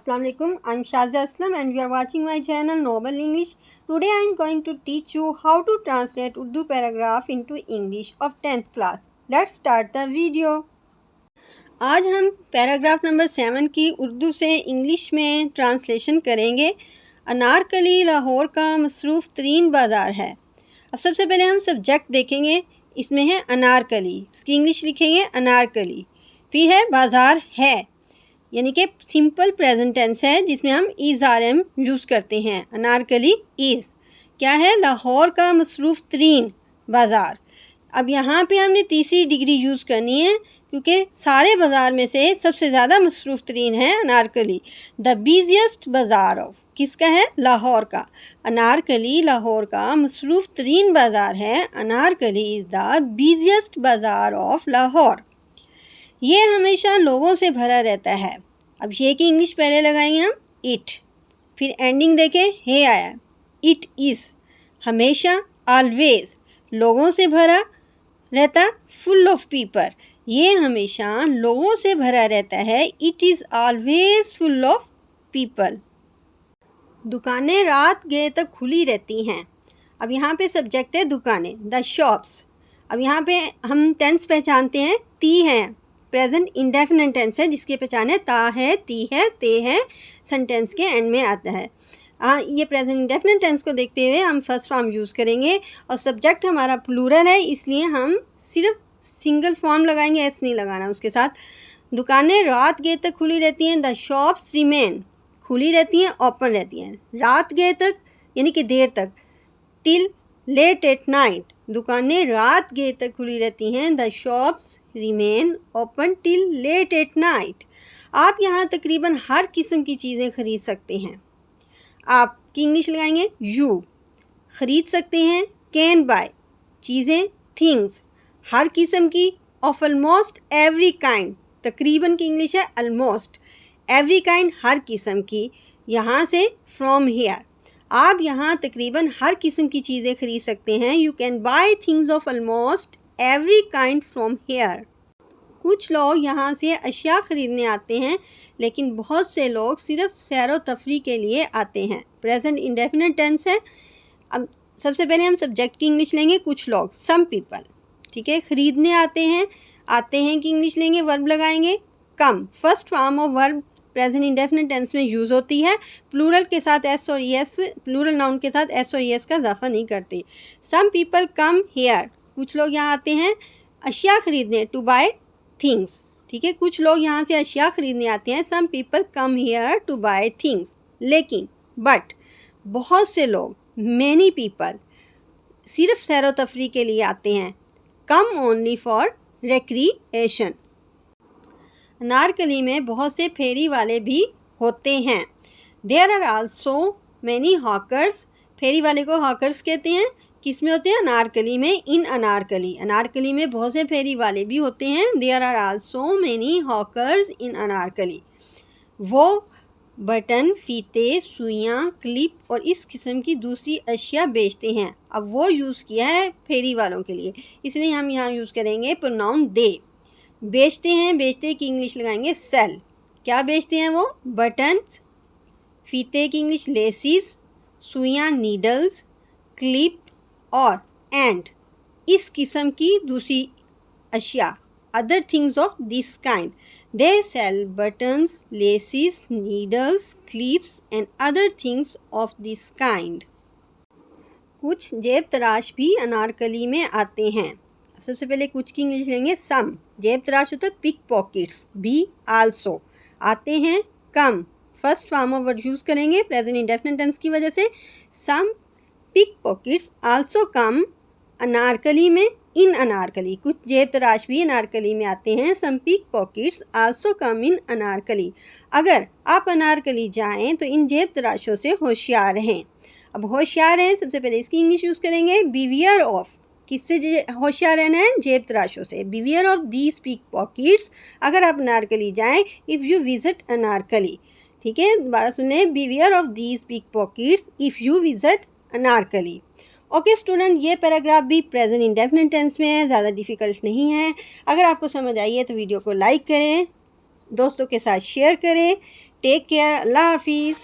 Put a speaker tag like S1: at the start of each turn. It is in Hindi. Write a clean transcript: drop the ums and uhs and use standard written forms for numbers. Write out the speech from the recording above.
S1: Assalamu alaikum. I'm Shazia Aslam and you are watching my channel Noble English. Today I am going to teach you how to translate Urdu paragraph into English of 10th class. Let's start the video. आज हम पैराग्राफ नंबर 7 की उर्दू से इंग्लिश में ट्रांसलेशन करेंगे। अनारकली लाहौर का मसरूफ़ तरीन बाज़ार है। अब सबसे पहले हम सब्जेक्ट देखेंगे। इसमें है अनारकली, उसकी इंग्लिश लिखेंगे अनारकली। फिर है बाज़ार है, यानी कि सिंपल प्रेजेंट टेंस है जिसमें हम इज़ आर एम यूज़ करते हैं। अनारकली इज़ क्या है? लाहौर का मसरूफ़ तरीन बाज़ार। अब यहाँ पे हमने तीसरी डिग्री यूज़ करनी है क्योंकि सारे बाज़ार में से सबसे ज़्यादा मसरूफ़ तरीन है अनारकली। द बिज़िएस्ट बाज़ार ऑफ, किसका है? लाहौर का। अनारकली लाहौर का मसरूफ़ तरीन बाज़ार है। अनारकली इज़ द बिज़िएस्ट बाज़ार ऑफ लाहौर। ये हमेशा लोगों से भरा रहता है। अब ये की इंग्लिश पहले लगाएंगे हम इट, फिर एंडिंग देखें हे आया, इट इज़ हमेशा, ऑलवेज लोगों से भरा रहता, फुल ऑफ पीपल ये हमेशा लोगों से भरा रहता है। It is always full of people. दुकानें रात गए तक खुली रहती हैं। अब यहाँ पे सब्जेक्ट है दुकानें, द शॉप्स। अब यहाँ पे हम टेंस पहचानते हैं, ती हैं, प्रेजेंट इंडेफिनिट टेंस है जिसकी पहचान है ता है, ती है, ते है, सेंटेंस के एंड में आता है। ये प्रेजेंट इंडेफिनिट टेंस को देखते हुए हम फर्स्ट फॉर्म यूज़ करेंगे और सब्जेक्ट हमारा प्लूरल है इसलिए हम सिर्फ सिंगल फॉर्म लगाएंगे, एस नहीं लगाना उसके साथ। दुकानें रात गए तक खुली रहती हैं। द शॉप्स रिमेन, खुली रहती हैं, ओपन रहती हैं रात गए तक यानी कि देर तक। टिल लेट एट नाइट, दुकानें रात गए तक खुली रहती हैं। The shops remain open till late at night. आप यहाँ तकरीबन हर किस्म की चीज़ें ख़रीद सकते हैं। आपकी इंग्लिश लगाएंगे यू, ख़रीद सकते हैं, कैन बाय चीज़ें, थिंग्स हर किस्म की, ऑफ ऑलमोस्ट एवरी काइंड तकरीबन की इंग्लिश है ऑलमोस्ट, एवरी काइंड हर किस्म की, यहाँ से फ्रॉम हियर आप यहाँ तकरीबन हर किस्म की चीज़ें ख़रीद सकते हैं। You can buy things of almost every kind from here. कुछ लोग यहाँ से अशिया ख़रीदने आते हैं लेकिन बहुत से लोग सिर्फ सैर व तफरी के लिए आते हैं। प्रेजेंट इंडेफिनिट टेंस है। अब सबसे पहले हम सब्जेक्ट की इंग्लिश लेंगे, कुछ लोग, सम पीपल, ठीक है। ख़रीदने आते हैं की इंग्लिश लेंगे, वर्ब लगाएंगे come. First form of verb present indefinite tense में यूज़ होती है। प्लूरल के साथ एस और एस, प्लूरल नाउन के साथ एस और एस का इजाफा नहीं करते। सम पीपल कम हेयर, कुछ लोग यहाँ आते हैं अशिया ख़रीदने, टू बाय थिंग्स, ठीक है। कुछ लोग यहाँ से अशिया ख़रीदने आते हैं। Some people come here to buy things. लेकिन बट बहुत से लोग, मैनी पीपल सिर्फ सैर व तफरी के लिए आते हैं। Come only for recreation. Anarkali में बहुत से फेरी वाले भी होते हैं। There are also many hawkers, फेरी वाले को हॉकर्स कहते हैं। किस में होते हैं? अनारकली में। इन अनारकली, अनारकली में बहुत से फेरी वाले भी होते हैं। There are also many hawkers in Anarkali. वो बटन, फीते, सुइयाँ, क्लिप और इस किस्म की दूसरी अशिया बेचते हैं। अब वो यूज़ किया है फेरी वालों के लिए इसलिए हम यहाँ यूज़ करेंगे प्रोनाउन दे। बेचते हैं, बेचते की इंग्लिश लगाएंगे सेल। क्या बेचते हैं वो? बटन्स, फीते की इंग्लिश लेसिस, सुइयाँ नीडल्स, क्लिप और एंड इस किस्म की दूसरी अशिया, other things of this kind. They sell buttons, laces, needles, clips and other things of this kind. कुछ जेब तराश भी अनारकली में आते हैं। सबसे पहले कुछ की इंग्लिश लेंगे सम। जेब तराश होता है पिक पॉकेट्स, भी आल्सो आते हैं। Come first form of word use करेंगे प्रेजेंट इंडेफिनिट टेंस की वजह से। Some pick pockets also come Anarkali में। इन अनारकली, कुछ जेब तराश भी अनारकली में आते हैं। सम पिक पॉकेट्स आल्सो कम इन अनारकली। अगर आप अनारकली जाएं तो इन जेब तराशों से होशियार रहें। अब होशियार रहें, सबसे पहले इसकी इंग्लिश यूज़ करेंगे बिवियर ऑफ। किससे होशियार रहना है? जेब तराशों से। बिवियर ऑफ दीज पिक पॉकेट्स, अगर आप अनारकली जाएं, इफ़ यू विजिट अनारकली, ठीक है। दोबारा सुने, beware of these pick pockets if you visit Anarkali. Okay student, ये पैराग्राफ भी प्रेजेंट इंडेफिनिट टेंस में है, ज़्यादा डिफ़िकल्ट नहीं है। अगर आपको समझ आई है तो वीडियो को लाइक करें, दोस्तों के साथ शेयर करें। टेक केयर, अल्लाह हाफिज़।